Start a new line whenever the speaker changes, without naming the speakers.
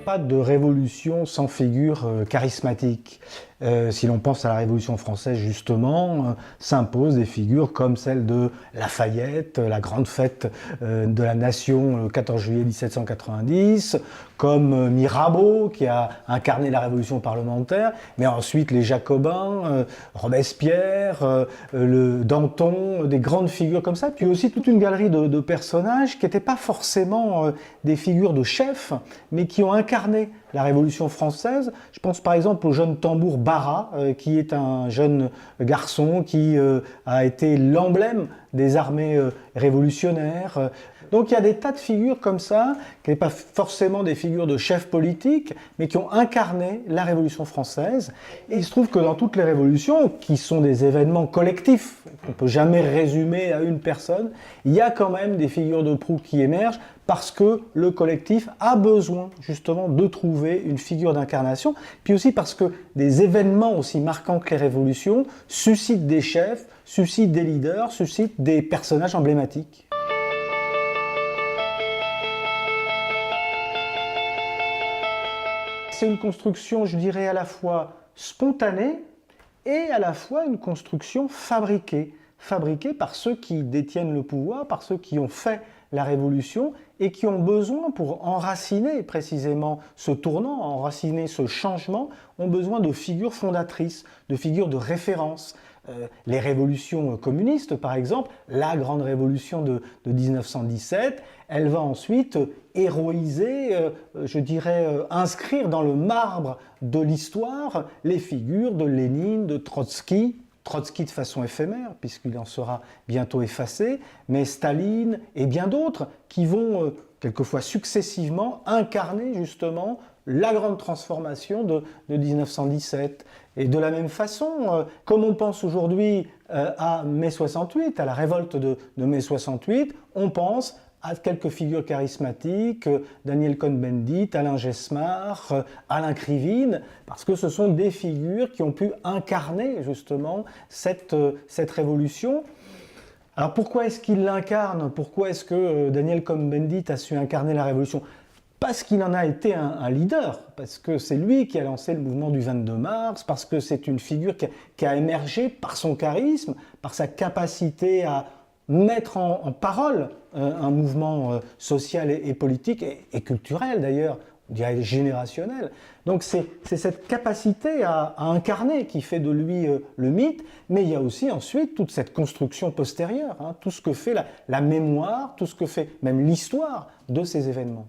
pas de révolution sans figure charismatique. Si l'on pense à la Révolution française, justement, s'imposent des figures comme celle de Lafayette, la grande fête de la nation le 14 juillet 1790, comme Mirabeau, qui a incarné la Révolution parlementaire, mais ensuite les Jacobins, Robespierre, le Danton, des grandes figures comme ça, puis aussi toute une galerie de personnages qui n'étaient pas forcément des figures de chefs, mais qui ont incarné la Révolution française. Je pense par exemple au jeune tambour Barras, qui est un jeune garçon qui a été l'emblème des armées révolutionnaires. Donc il y a des tas de figures comme ça, qui n'est pas forcément des figures de chefs politiques, mais qui ont incarné la Révolution française. Et il se trouve que dans toutes les révolutions, qui sont des événements collectifs, qu'on ne peut jamais résumer à une personne, il y a quand même des figures de proue qui émergent, parce que le collectif a besoin justement de trouver une figure d'incarnation, puis aussi parce que des événements aussi marquants que les révolutions suscitent des chefs, suscitent des leaders, suscitent des personnages emblématiques. C'est une construction, je dirais, à la fois spontanée et à la fois une construction fabriquée. Fabriquée par ceux qui détiennent le pouvoir, par ceux qui ont fait la Révolution et qui ont besoin, pour enraciner précisément ce tournant, enraciner ce changement, ont besoin de figures fondatrices, de figures de référence. Les révolutions communistes, par exemple, la grande révolution de 1917, elle va ensuite héroïser, je dirais, inscrire dans le marbre de l'histoire les figures de Lénine, de Trotsky de façon éphémère, puisqu'il en sera bientôt effacé, mais Staline et bien d'autres qui vont, quelquefois successivement, incarner justement la grande transformation de 1917. Et de la même façon, comme on pense aujourd'hui à mai 68, à la révolte de mai 68, on pense à quelques figures charismatiques, Daniel Cohn-Bendit, Alain Gesmar, Alain Krivine, parce que ce sont des figures qui ont pu incarner justement cette révolution. Alors pourquoi est-ce qu'il l'incarne? Pourquoi est-ce que Daniel Cohn-Bendit a su incarner la révolution? Parce qu'il en a été un leader, parce que c'est lui qui a lancé le mouvement du 22 mars, parce que c'est une figure qui a émergé par son charisme, par sa capacité à mettre en parole un mouvement social et politique, et culturel d'ailleurs, on dirait générationnel. Donc c'est cette capacité à incarner qui fait de lui le mythe, mais il y a aussi ensuite toute cette construction postérieure, hein, tout ce que fait la mémoire, tout ce que fait même l'histoire de ces événements.